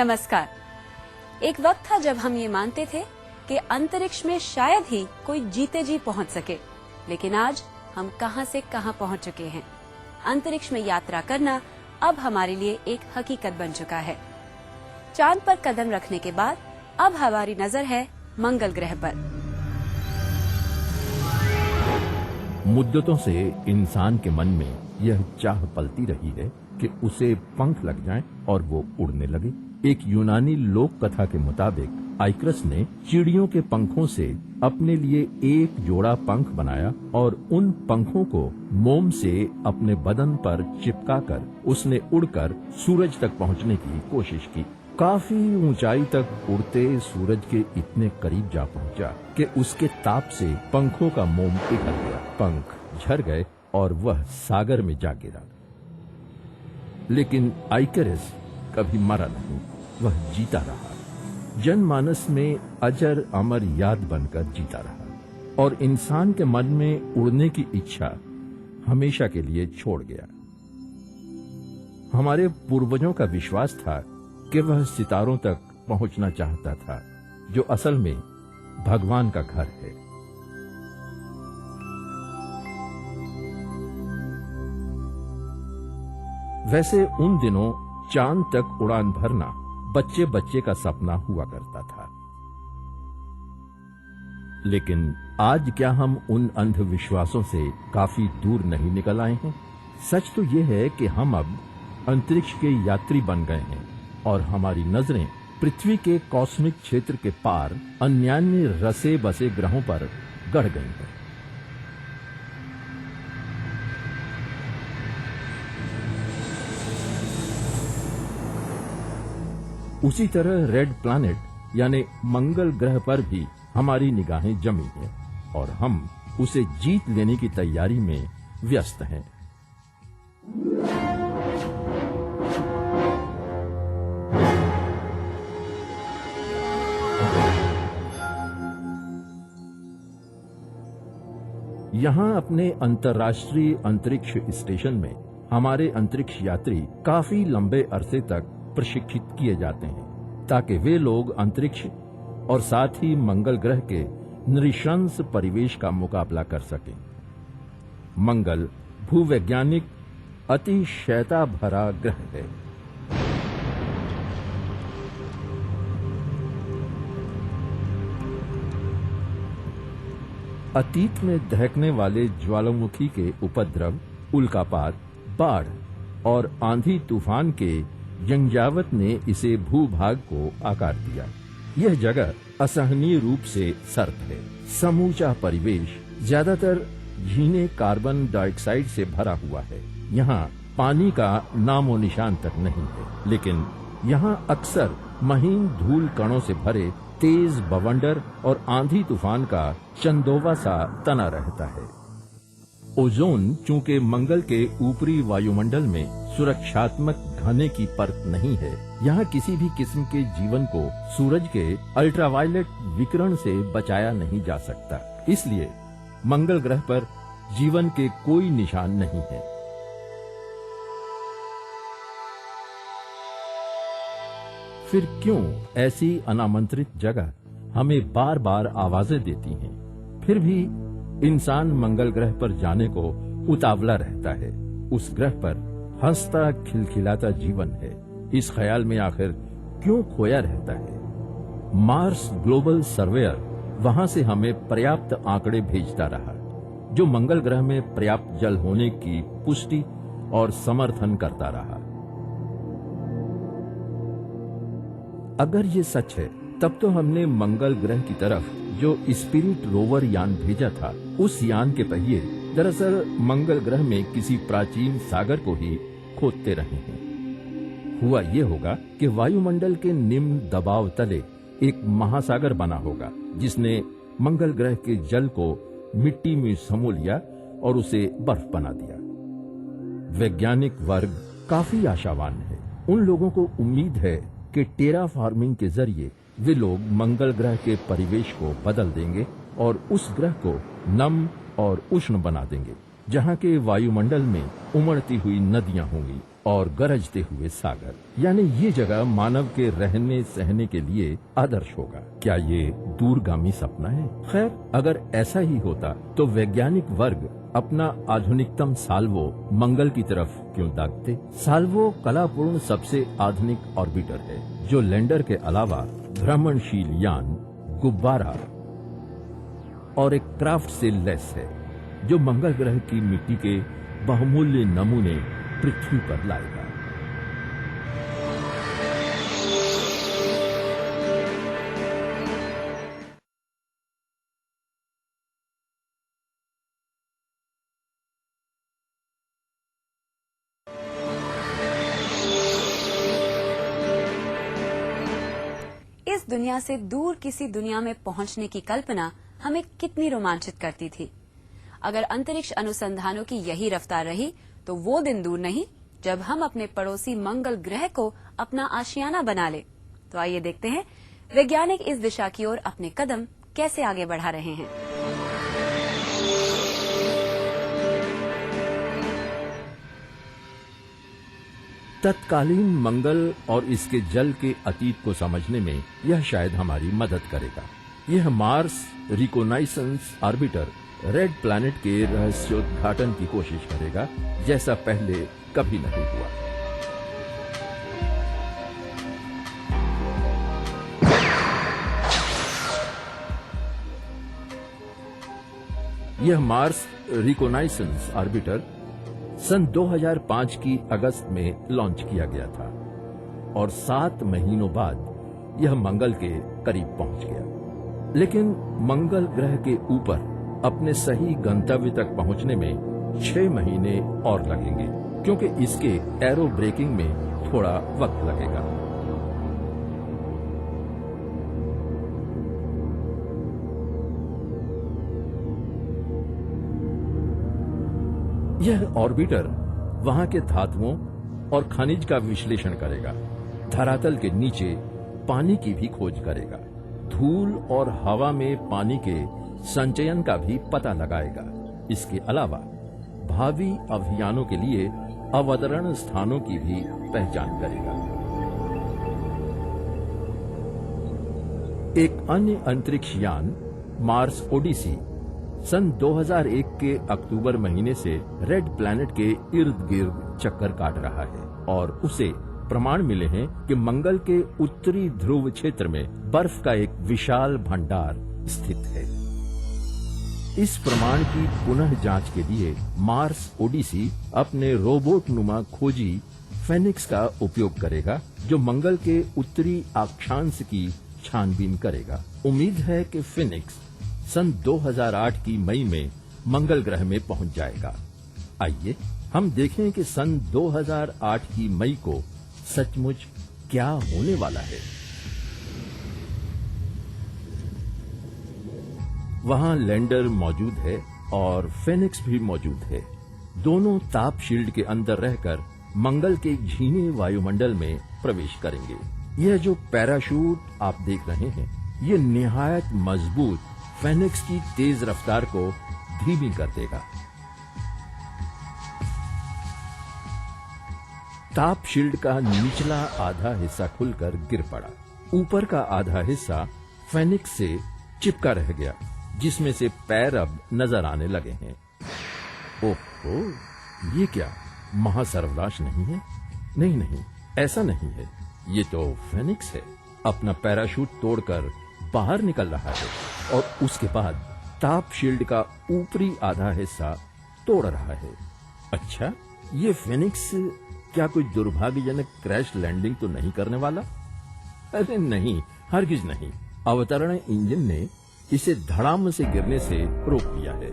नमस्कार। एक वक्त था जब हम ये मानते थे कि अंतरिक्ष में शायद ही कोई जीते जी पहुंच सके, लेकिन आज हम कहां से कहां पहुंच चुके हैं। अंतरिक्ष में यात्रा करना अब हमारे लिए एक हकीकत बन चुका है। चांद पर कदम रखने के बाद अब हमारी नजर है मंगल ग्रह पर। मुद्दतों से इंसान के मन में यह चाह पलती रही है कि उसे पंख लग जाएं और वो उड़ने लगे। एक यूनानी लोक कथा के मुताबिक आइकरस ने चिड़ियों के पंखों से अपने लिए एक जोड़ा पंख बनाया और उन पंखों को मोम से अपने बदन पर चिपकाकर उसने उड़कर सूरज तक पहुंचने की कोशिश की। काफी ऊंचाई तक उड़ते सूरज के इतने करीब जा पहुंचा कि उसके ताप से पंखों का मोम पिघल गया, पंख झड़ गए और वह सागर में जा गिरा। लेकिन आइकरस कभी मरा नहीं, वह जीता रहा, जनमानस में अजर अमर याद बनकर जीता रहा और इंसान के मन में उड़ने की इच्छा हमेशा के लिए छोड़ गया। हमारे पूर्वजों का विश्वास था कि वह सितारों तक पहुंचना चाहता था, जो असल में भगवान का घर है। वैसे उन दिनों चांद तक उड़ान भरना बच्चे बच्चे का सपना हुआ करता था। लेकिन आज क्या हम उन अंधविश्वासों से काफी दूर नहीं निकल आए हैं? सच तो यह है कि हम अब अंतरिक्ष के यात्री बन गए हैं और हमारी नजरें पृथ्वी के कॉस्मिक क्षेत्र के पार अन्यान्य रसे बसे ग्रहों पर गड़ गई हैं। उसी तरह रेड प्लैनेट यानी मंगल ग्रह पर भी हमारी निगाहें जमी हैं और हम उसे जीत लेने की तैयारी में व्यस्त हैं। यहां अपने अंतर्राष्ट्रीय अंतरिक्ष स्टेशन में हमारे अंतरिक्ष यात्री काफी लंबे अरसे तक प्रशिक्षित किए जाते हैं ताकि वे लोग अंतरिक्ष और साथ ही मंगल ग्रह के नृशंस परिवेश का मुकाबला कर सकें। मंगल भूवैज्ञानिक अतिशयता भरा ग्रह है। अतीत में दहकने वाले ज्वालामुखी के उपद्रव, उल्कापात, बाढ़ और आंधी तूफान के यंजावत ने इसे भूभाग को आकार दिया। यह जगह असहनीय रूप से सर्द है। समूचा परिवेश ज्यादातर झीने कार्बन डाइऑक्साइड से भरा हुआ है। यहाँ पानी का नामो निशान तक नहीं है, लेकिन यहाँ अक्सर महीन धूल कणों से भरे तेज बवंडर और आंधी तूफान का चंदोवा सा तना रहता है। ओजोन चूंकि मंगल के ऊपरी वायुमंडल में सुरक्षात्मक घने की परत नहीं है, यहाँ किसी भी किस्म के जीवन को सूरज के अल्ट्रावायलेट विकिरण से बचाया नहीं जा सकता। इसलिए मंगल ग्रह पर जीवन के कोई निशान नहीं है। फिर क्यों ऐसी अनामंत्रित जगह हमें बार बार आवाजें देती हैं? फिर भी इंसान मंगल ग्रह पर जाने को उतावला रहता है। उस ग्रह पर हंसता खिलखिलाता जीवन है। इस ख्याल में आखिर क्यों खोया रहता है? मार्स ग्लोबल सर्वेयर वहां से हमें पर्याप्त आंकड़े भेजता रहा, जो मंगल ग्रह में पर्याप्त जल होने की पुष्टि और समर्थन करता रहा। अगर ये सच है, तब तो हमने मंगल ग्रह की तरफ जो स्पिरिट रोवर यान भेजा था, उस यान के पहिए दरअसल मंगल ग्रह में किसी प्राचीन सागर को ही खोदते रहे हैं। हुआ ये होगा कि वायुमंडल के निम्न दबाव तले एक महासागर बना होगा, जिसने मंगल ग्रह के जल को मिट्टी में समो लिया और उसे बर्फ बना दिया। वैज्ञानिक वर्ग काफी आशावान है। उन लोगों को उम्मीद है कि टेरा फार्मिंग के जरिए वे लोग मंगल ग्रह के परिवेश को बदल देंगे और उस ग्रह को नम और उष्ण बना देंगे, जहां के वायुमंडल में उमड़ती हुई नदियां होंगी, और गरजते हुए सागर, यानी ये जगह मानव के रहने सहने के लिए आदर्श होगा। क्या ये दूरगामी सपना है? खैर, अगर ऐसा ही होता तो वैज्ञानिक वर्ग अपना आधुनिकतम साल्वो मंगल की तरफ क्यों दागते? साल्वो कलापूर्ण सबसे आधुनिक ऑर्बिटर है जो लैंडर के अलावा भ्रमणशील यान, गुब्बारा और एक क्राफ्ट से लैस है जो मंगल ग्रह की मिट्टी के बहुमूल्य नमूने पृथ्वी पर लाएगा। इस दुनिया से दूर किसी दुनिया में पहुंचने की कल्पना हमें कितनी रोमांचित करती थी। अगर अंतरिक्ष अनुसंधानों की यही रफ्तार रही तो वो दिन दूर नहीं जब हम अपने पड़ोसी मंगल ग्रह को अपना आशियाना बना ले। तो आइए देखते हैं वैज्ञानिक इस दिशा की ओर अपने कदम कैसे आगे बढ़ा रहे हैं। तत्कालीन मंगल और इसके जल के अतीत को समझने में यह शायद हमारी मदद करेगा। यह मार्स रिकोनाइसेंस ऑर्बिटर रेड प्लैनेट के रहस्योद्घाटन की कोशिश करेगा जैसा पहले कभी नहीं हुआ। यह मार्स रिकोनाइसेंस ऑर्बिटर सन 2005 की अगस्त में लॉन्च किया गया था और 7 महीनों बाद यह मंगल के करीब पहुंच गया। लेकिन मंगल ग्रह के ऊपर अपने सही गंतव्य तक पहुंचने में 6 महीने और लगेंगे क्योंकि इसके एरो ब्रेकिंग में थोड़ा वक्त लगेगा। यह ऑर्बिटर वहां के धातुओं और खनिज का विश्लेषण करेगा, धरातल के नीचे पानी की भी खोज करेगा, धूल और हवा में पानी के संचयन का भी पता लगाएगा। इसके अलावा भावी अभियानों के लिए अवतरण स्थानों की भी पहचान करेगा। एक अन्य अंतरिक्ष यान मार्स ओडिसी सन 2001 के अक्टूबर महीने से रेड प्लैनेट के इर्द गिर्द चक्कर काट रहा है और उसे प्रमाण मिले हैं कि मंगल के उत्तरी ध्रुव क्षेत्र में बर्फ का एक विशाल भंडार स्थित है। इस प्रमाण की पुनः जांच के लिए मार्स ओडिसी अपने रोबोट नुमा खोजी फेनिक्स का उपयोग करेगा जो मंगल के उत्तरी अक्षांश की छानबीन करेगा। उम्मीद है कि फेनिक्स सन 2008 की मई में मंगल ग्रह में पहुंच जाएगा। आइए हम देखें कि सन 2008 की मई को सचमुच क्या होने वाला है। वहां लैंडर मौजूद है और फेनिक्स भी मौजूद है। दोनों ताप शील्ड के अंदर रहकर मंगल के झीने वायुमंडल में प्रवेश करेंगे। यह जो पैराशूट आप देख रहे हैं, ये निहायत मजबूत फेनिक्स की तेज रफ्तार को धीमी कर देगा। ताप शील्ड का निचला आधा हिस्सा खुलकर गिर पड़ा। ऊपर का आधा हिस्सा फेनिक्स से चिपका रह गया, जिसमें से पैर अब नजर आने लगे हैं। ओहो, ये क्या महासर्वनाश नहीं है? नहीं, ऐसा नहीं है। ये तो फेनिक्स है, अपना पैराशूट तोड़कर बाहर निकल रहा है और उसके बाद ताप शील्ड का ऊपरी आधा हिस्सा तोड़ रहा है। अच्छा, ये फेनिक्स क्या कोई दुर्भाग्यजनक क्रैश लैंडिंग तो नहीं करने वाला? अरे नहीं, हरगिज नहीं। अवतरण इंजन ने इसे धड़ाम से गिरने से रोक दिया है।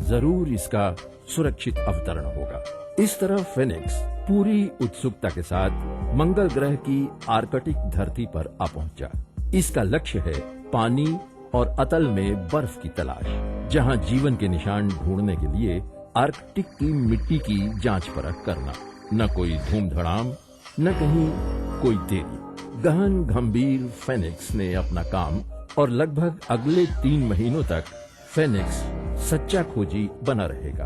जरूर इसका सुरक्षित अवतरण होगा। इस तरह फेनिक्स पूरी उत्सुकता के साथ मंगल ग्रह की आर्कटिक धरती पर आ पहुंचा। इसका लक्ष्य है पानी और अतल में बर्फ की तलाश, जहां जीवन के निशान ढूंढने के लिए आर्कटिक की मिट्टी की जांच परख करना। न कोई धूम धड़ाम, न कहीं कोई देरी। गहन गंभीर फेनिक्स ने अपना काम और लगभग अगले 3 महीनों तक फेनिक्स सच्चा खोजी बना रहेगा।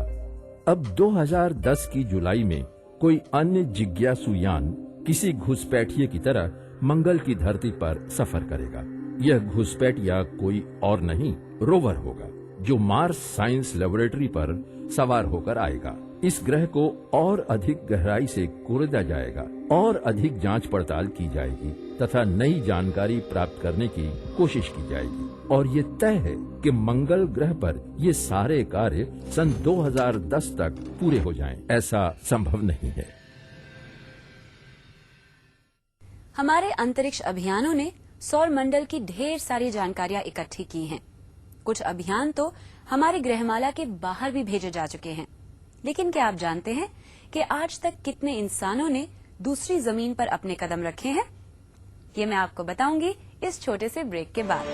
अब 2010 की जुलाई में कोई अन्य जिज्ञासु यान किसी घुसपैठिए की तरह मंगल की धरती पर सफर करेगा। यह घुसपैठिया कोई और नहीं, रोवर होगा, जो मार्स साइंस लेबोरेटरी पर सवार होकर आएगा। इस ग्रह को और अधिक गहराई से खोदा जाएगा और अधिक जांच पड़ताल की जाएगी तथा नई जानकारी प्राप्त करने की कोशिश की जाएगी। और ये तय है कि मंगल ग्रह पर ये सारे कार्य सन 2010 तक पूरे हो जाएं। ऐसा संभव नहीं है। हमारे अंतरिक्ष अभियानों ने सौर मंडल की ढेर सारी जानकारियां इकट्ठी की हैं। कुछ अभियान तो हमारी ग्रहमाला के बाहर भी भेजे जा चुके हैं। लेकिन क्या आप जानते हैं कि आज तक कितने इंसानों ने दूसरी जमीन पर अपने कदम रखे हैं? ये मैं आपको बताऊंगी इस छोटे से ब्रेक के बाद।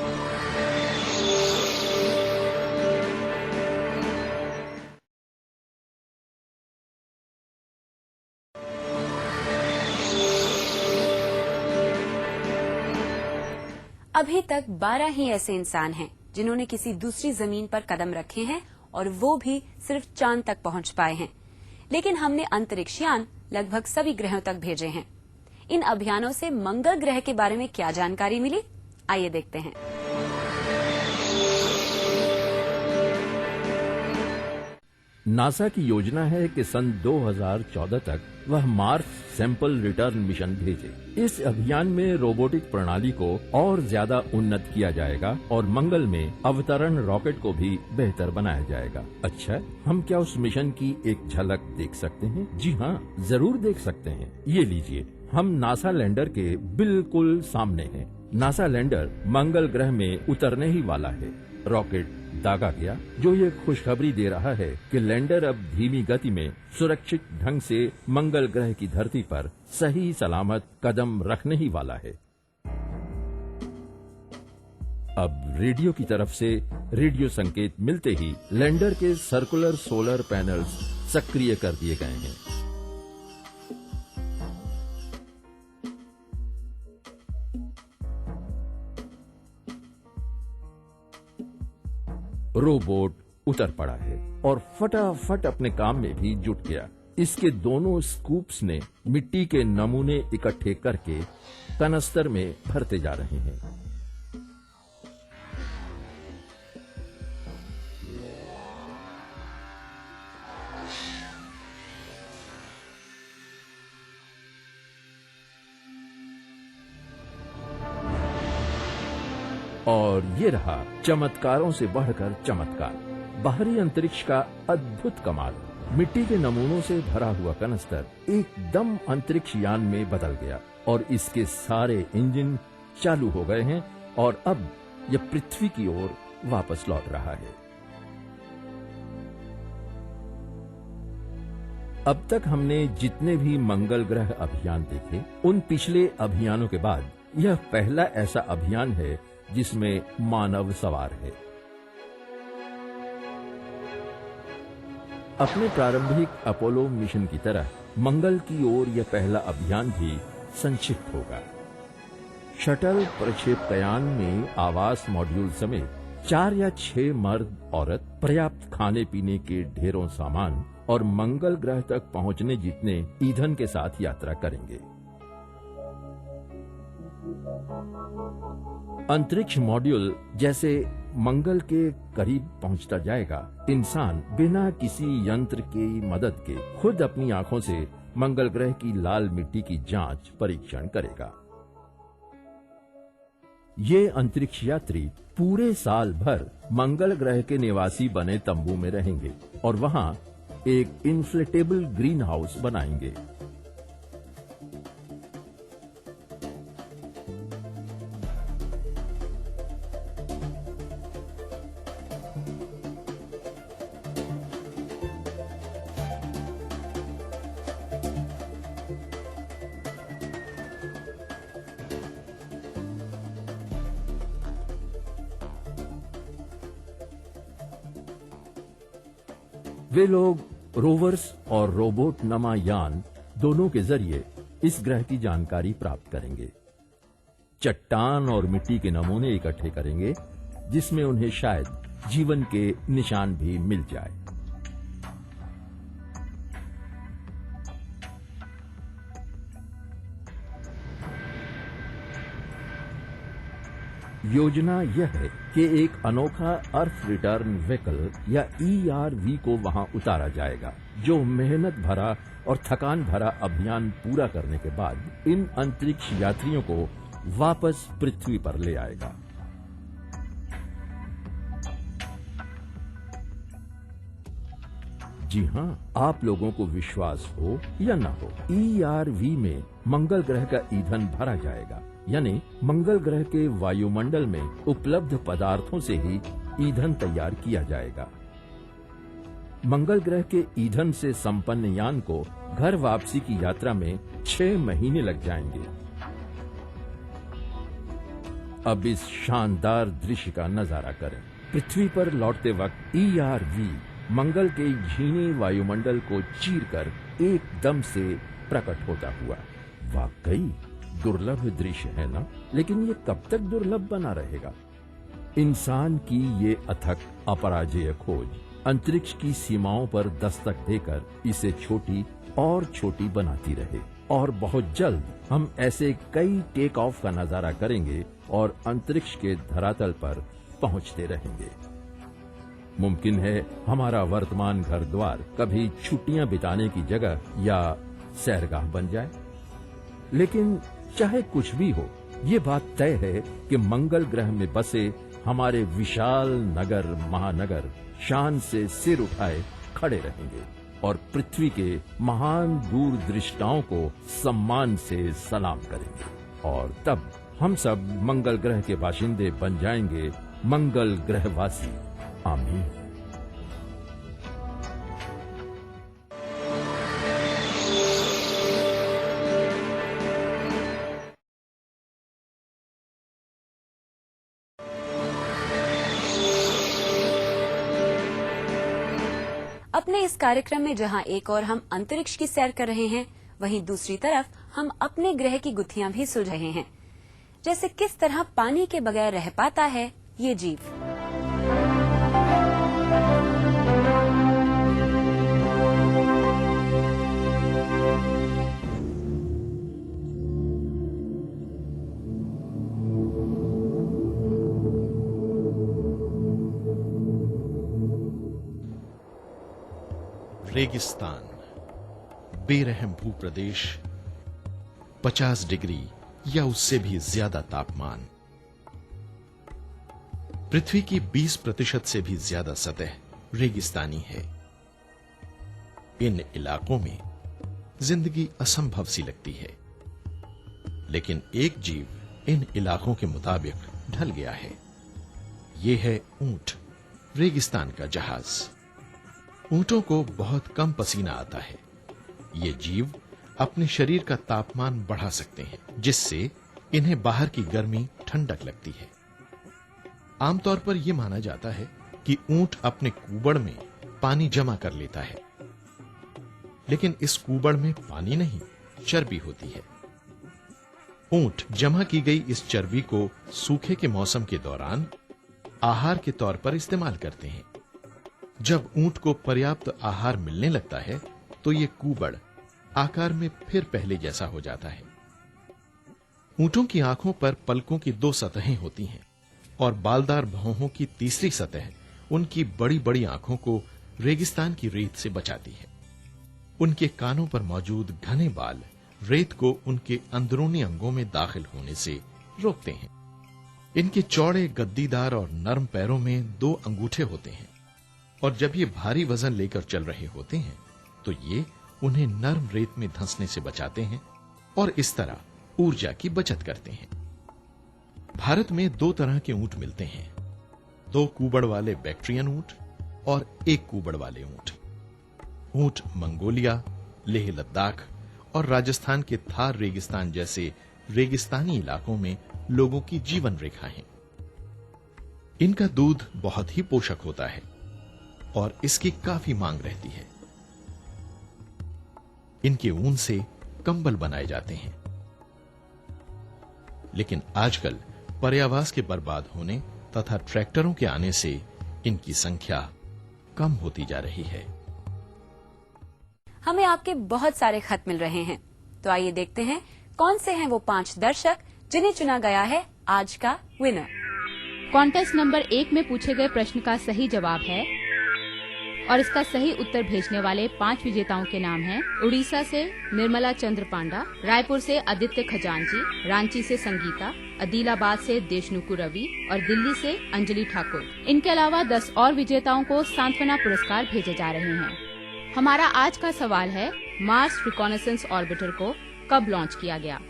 अभी तक 12 ही ऐसे इंसान हैं जिन्होंने किसी दूसरी जमीन पर कदम रखे हैं और वो भी सिर्फ चांद तक पहुंच पाए हैं। लेकिन हमने अंतरिक्ष यान लगभग सभी ग्रहों तक भेजे हैं। इन अभियानों से मंगल ग्रह के बारे में क्या जानकारी मिली, आइए देखते हैं। नासा की योजना है कि सन 2014 तक वह मार्स सैंपल रिटर्न मिशन भेजे। इस अभियान में रोबोटिक प्रणाली को और ज्यादा उन्नत किया जाएगा और मंगल में अवतरण रॉकेट को भी बेहतर बनाया जाएगा। अच्छा, हम क्या उस मिशन की एक झलक देख सकते हैं? जी हाँ, जरूर देख सकते हैं। ये लीजिए, हम नासा लैंडर के बिल्कुल सामने हैं। नासा लैंडर मंगल ग्रह में उतरने ही वाला है। रॉकेट दागा गया, जो ये खुशखबरी दे रहा है कि लैंडर अब धीमी गति में सुरक्षित ढंग से मंगल ग्रह की धरती पर सही सलामत कदम रखने ही वाला है। अब रेडियो की तरफ से रेडियो संकेत मिलते ही लैंडर के सर्कुलर सोलर पैनल्स सक्रिय कर दिए गए हैं। रोबोट उतर पड़ा है और फटाफट अपने काम में भी जुट गया। इसके दोनों स्कूप्स ने मिट्टी के नमूने इकट्ठे करके कनस्तर में भरते जा रहे हैं। और ये रहा चमत्कारों से बढ़कर चमत्कार, बाहरी अंतरिक्ष का अद्भुत कमाल। मिट्टी के नमूनों से भरा हुआ कनस्तर एकदम अंतरिक्ष यान में बदल गया और इसके सारे इंजन चालू हो गए हैं और अब यह पृथ्वी की ओर वापस लौट रहा है। अब तक हमने जितने भी मंगल ग्रह अभियान देखे, उन पिछले अभियानों के बाद यह पहला ऐसा अभियान है जिसमें मानव सवार है। अपने प्रारंभिक अपोलो मिशन की तरह मंगल की ओर यह पहला अभियान भी संक्षिप्त होगा। शटल प्रक्षेपयान में आवास मॉड्यूल समेत 4 या 6 मर्द औरत, पर्याप्त खाने पीने के ढेरों सामान और मंगल ग्रह तक पहुंचने जितने ईंधन के साथ यात्रा करेंगे। अंतरिक्ष मॉड्यूल जैसे मंगल के करीब पहुंचता जाएगा, इंसान बिना किसी यंत्र की मदद के खुद अपनी आंखों से मंगल ग्रह की लाल मिट्टी की जांच परीक्षण करेगा। ये अंतरिक्ष यात्री पूरे साल भर मंगल ग्रह के निवासी बने तंबू में रहेंगे और वहां एक इन्फ्लेटेबल ग्रीन हाउस बनाएंगे। वे लोग रोवर्स और रोबोट नमा यान दोनों के जरिए इस ग्रह की जानकारी प्राप्त करेंगे। चट्टान और मिट्टी के नमूने इकट्ठे करेंगे जिसमें उन्हें शायद जीवन के निशान भी मिल जाए। योजना यह है कि एक अनोखा अर्थ रिटर्न व्हीकल या ERV को वहां उतारा जाएगा, जो मेहनत भरा और थकान भरा अभियान पूरा करने के बाद इन अंतरिक्ष यात्रियों को वापस पृथ्वी पर ले आएगा। जी हां, आप लोगों को विश्वास हो या न हो, ERV में मंगल ग्रह का ईंधन भरा जाएगा, यानी मंगल ग्रह के वायुमंडल में उपलब्ध पदार्थों से ही ईंधन तैयार किया जाएगा। मंगल ग्रह के ईंधन से संपन्न यान को घर वापसी की यात्रा में 6 महीने लग जाएंगे। अब इस शानदार दृश्य का नजारा करें। पृथ्वी पर लौटते वक्त ERV मंगल के झीनी वायुमंडल को चीरकर एकदम से प्रकट होता हुआ। वाकई दुर्लभ दृश्य है ना? लेकिन ये कब तक दुर्लभ बना रहेगा? इंसान की ये अथक अपराजेय खोज अंतरिक्ष की सीमाओं पर दस्तक देकर इसे छोटी और छोटी बनाती रहे, और बहुत जल्द हम ऐसे कई टेक ऑफ का नजारा करेंगे और अंतरिक्ष के धरातल पर पहुंचते रहेंगे। मुमकिन है हमारा वर्तमान घर द्वार कभी छुट्टियां बिताने की जगह या सैरगाह बन जाए। लेकिन चाहे कुछ भी हो, ये बात तय है कि मंगल ग्रह में बसे हमारे विशाल नगर महानगर शान से सिर उठाए खड़े रहेंगे और पृथ्वी के महान दूरदृष्टाओं को सम्मान से सलाम करेंगे, और तब हम सब मंगल ग्रह के बाशिंदे बन जाएंगे, मंगल ग्रहवासी। आमीन। अपने इस कार्यक्रम में जहां एक और हम अंतरिक्ष की सैर कर रहे हैं, वहीं दूसरी तरफ हम अपने ग्रह की गुत्थियां भी सुलझ रहे हैं। जैसे किस तरह पानी के बगैर रह पाता है ये जीव। रेगिस्तान, बेरहम भूप्रदेश, 50 डिग्री या उससे भी ज्यादा तापमान, पृथ्वी की 20% से भी ज्यादा सतह रेगिस्तानी है। इन इलाकों में जिंदगी असंभव सी लगती है, लेकिन एक जीव इन इलाकों के मुताबिक ढल गया है। यह है ऊंट, रेगिस्तान का जहाज। ऊंटों को बहुत कम पसीना आता है। ये जीव अपने शरीर का तापमान बढ़ा सकते हैं, जिससे इन्हें बाहर की गर्मी ठंडक लगती है। आमतौर पर यह माना जाता है कि ऊंट अपने कूबड़ में पानी जमा कर लेता है, लेकिन इस कूबड़ में पानी नहीं, चर्बी होती है। ऊंट जमा की गई इस चर्बी को सूखे के मौसम के दौरान आहार के तौर पर इस्तेमाल करते हैं। जब ऊंट को पर्याप्त आहार मिलने लगता है, तो ये कूबड़ आकार में फिर पहले जैसा हो जाता है। ऊंटों की आंखों पर पलकों की 2 सतहें होती हैं, और बालदार भौहों की तीसरी सतह उनकी बड़ी बड़ी आंखों को रेगिस्तान की रेत से बचाती है। उनके कानों पर मौजूद घने बाल रेत को उनके अंदरूनी अंगों में दाखिल होने से रोकते हैं। इनके चौड़े, गद्दीदार और नरम पैरों में 2 अंगूठे होते हैं, और जब ये भारी वजन लेकर चल रहे होते हैं, तो ये उन्हें नरम रेत में धंसने से बचाते हैं और इस तरह ऊर्जा की बचत करते हैं। भारत में 2 तरह के ऊंट मिलते हैं, 2 कूबड़ वाले बैक्ट्रियन ऊंट और 1 कूबड़ वाले ऊंट। ऊंट मंगोलिया, लेह लद्दाख और राजस्थान के थार रेगिस्तान जैसे रेगिस्तानी इलाकों में लोगों की जीवन रेखा है। इनका दूध बहुत ही पोषक होता है और इसकी काफी मांग रहती है। इनके ऊन से कंबल बनाए जाते हैं, लेकिन आजकल पर्यावास के बर्बाद होने तथा ट्रैक्टरों के आने से इनकी संख्या कम होती जा रही है। हमें आपके बहुत सारे खत मिल रहे हैं, तो आइए देखते हैं कौन से हैं वो 5 दर्शक जिन्हें चुना गया है आज का विनर। कॉन्टेस्ट नंबर 1 में पूछे गए प्रश्न का सही जवाब है और इसका सही उत्तर भेजने वाले 5 विजेताओं के नाम हैं उड़ीसा से निर्मला चंद्र पांडा, रायपुर से आदित्य खजांची, रांची से संगीता, आदिलाबाद से देशनुकु रवि और दिल्ली से अंजलि ठाकुर। इनके अलावा 10 और विजेताओं को सांत्वना पुरस्कार भेजे जा रहे हैं। हमारा आज का सवाल है, मार्स रिकॉनेसेंस ऑर्बिटर को कब लॉन्च किया गया?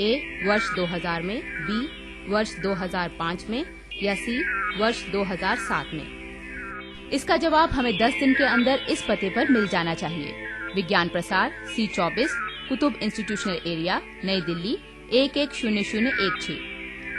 ए वर्ष 2000 में, बी वर्ष 2005 में या सी वर्ष 2007 में? इसका जवाब हमें 10 दिन के अंदर इस पते पर मिल जाना चाहिए। विज्ञान प्रसार C24, कुतुब इंस्टीट्यूशनल एरिया, नई दिल्ली 110016।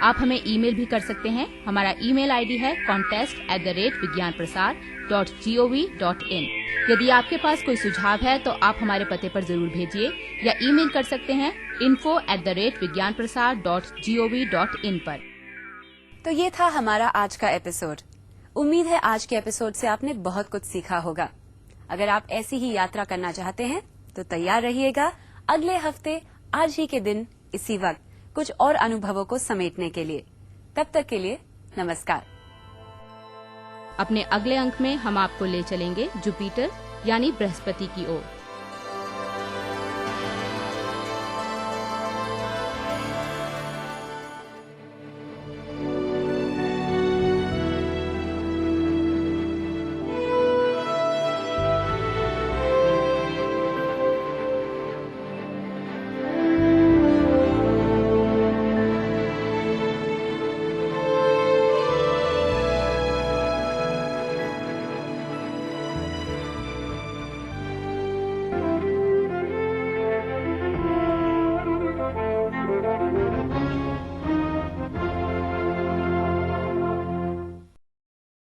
आप हमें ईमेल भी कर सकते हैं। हमारा ईमेल आईडी है contest@vigyanprasar.gov.in। यदि आपके पास कोई सुझाव है तो आप हमारे पते पर जरूर भेजिए या ईमेल कर सकते हैं info@vigyanprasar.gov.in पर। तो ये था हमारा आज का एपिसोड। उम्मीद है आज के एपिसोड से आपने बहुत कुछ सीखा होगा। अगर आप ऐसी ही यात्रा करना चाहते हैं तो तैयार रहिएगा अगले हफ्ते आज ही के दिन इसी वक्त कुछ और अनुभवों को समेटने के लिए। तब तक के लिए नमस्कार। अपने अगले अंक में हम आपको ले चलेंगे जुपिटर यानी बृहस्पति की ओर।